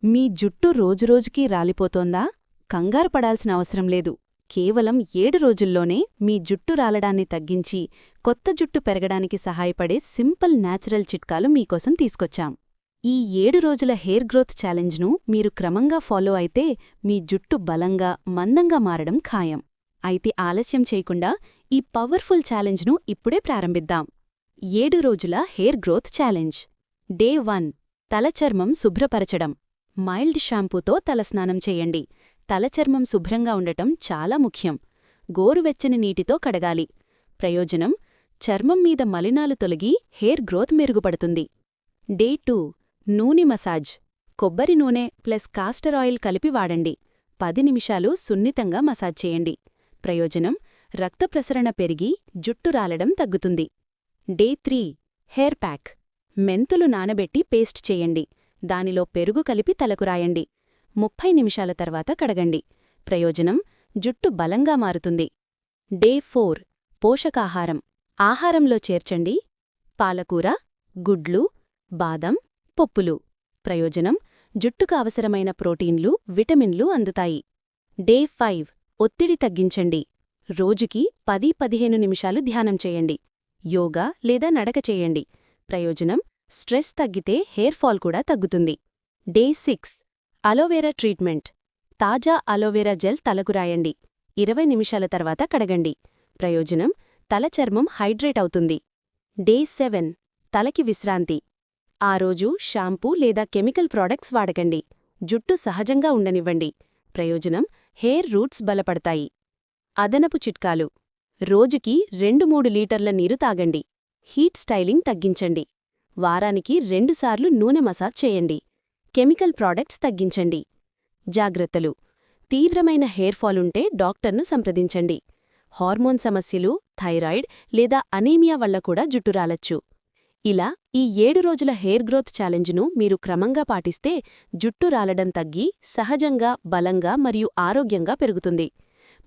మీ జుట్టు రోజురోజుకీ రాలిపోతోందా? కంగారు పడాల్సిన అవసరం లేదు. కేవలం 7 రోజుల్లోనే మీ జుట్టు రాలడాన్ని తగ్గించి కొత్త జుట్టు పెరగడానికి సహాయపడే సింపుల్ న్యాచురల్ చిట్కాలు మీకోసం తీసుకొచ్చాం. ఈ 7 రోజుల హెయిర్ గ్రోత్ ఛాలెంజ్ను మీరు క్రమంగా ఫాలో అయితే మీ జుట్టు బలంగా, మందంగా మారడం ఖాయం. అయితే ఆలస్యం చేయకుండా ఈ పవర్ఫుల్ ఛాలెంజ్ను ఇప్పుడే ప్రారంభిద్దాం. 7 రోజుల హెయిర్ గ్రోత్ ఛాలెంజ్. డే 1. తలచర్మం శుభ్రపరచడం. మైల్డ్ షాంపూతో తలస్నానం చేయండి. తలచర్మం శుభ్రంగా ఉండటం చాలా ముఖ్యం. గోరువెచ్చని నీటితో కడగాలి. ప్రయోజనం: చర్మం మీద మలినాలు తొలగి హెయిర్ గ్రోత్ మెరుగుపడుతుంది. డే 2. నూనె మసాజ్. కొబ్బరి నూనె ప్లస్ కాస్టర్ ఆయిల్ కలిపి వాడండి. 10 నిమిషాలు సున్నితంగా మసాజ్ చేయండి. ప్రయోజనం: రక్త ప్రసరణ పెరిగి జుట్టు రాలడం తగ్గుతుంది. డే 3. Hair pack. మెంతులు నానబెట్టి పేస్ట్ చేయండి. దానిలో పెరుగు కలిపి తలకు రాయండి. 30 నిమిషాల తర్వాత కడగండి. ప్రయోజనం: జుట్టు బలంగా మారుతుంది. డే 4. పోషకాహారం. ఆహారంలో చేర్చండి: పాలకూర, గుడ్లు, బాదం, పప్పులు. ప్రయోజనం: జుట్టుకు అవసరమైన ప్రోటీన్లు, విటమిన్లు అందుతాయి. డే 5. ఒత్తిడి తగ్గించండి. రోజుకి 10-15 నిమిషాలు ధ్యానం చేయండి. యోగా లేదా నడక చేయండి. ప్రయోజనం: స్ట్రెస్ తగ్గితే హెయిర్ ఫాల్ కూడా తగ్గుతుంది. డే 6. Aloe vera treatment. తాజా అలోవెరా జెల్ తలకు రాయండి. 20 నిమిషాల తర్వాత కడగండి. ప్రయోజనం: తల చర్మం హైడ్రేట్ అవుతుంది. డే 7. తలకి విశ్రాంతి. ఆ రోజు షాంపూ లేదా కెమికల్ ప్రోడక్ట్స్ వాడకండి. జుట్టు సహజంగా ఉండనివ్వండి. ప్రయోజనం: హెయిర్ రూట్స్ బలపడతాయి. అదనపు చిట్కాలు. రోజుకి 2-3 లీటర్ల నీరు తాగండి. హీట్ స్టైలింగ్ తగ్గించండి. వారానికి 2 సార్లు నూనె మసాజ్ చేయండి. కెమికల్ ప్రోడక్ట్స్ తగ్గించండి. జాగ్రత్తలు. తీవ్రమైన హెయిర్ ఫాల్ ఉంటే డాక్టర్ను సంప్రదించండి. హార్మోన్ సమస్యలు, థైరాయిడ్ లేదా అనీమియా వల్ల కూడా జుట్టు రాలొచ్చు. ఇలా ఈ 7 రోజుల హెయిర్ గ్రోత్ ఛాలెంజ్ను మీరు క్రమంగా పాటిస్తే జుట్టు రాలడం తగ్గి సహజంగా, బలంగా మరియు ఆరోగ్యంగా పెరుగుతుంది.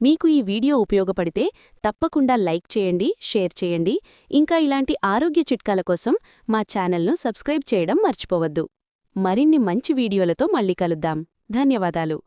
మీకు ఈ వీడియో ఉపయోగపడితే తప్పకుండా లైక్ చేయండి, షేర్ చేయండి. ఇంకా ఇలాంటి ఆరోగ్య చిట్కాల కోసం మా ఛానల్ను సబ్స్క్రైబ్ చేయడం మర్చిపోవద్దు. మరిన్ని మంచి వీడియోలతో మళ్ళీ కలుద్దాం. ధన్యవాదాలు.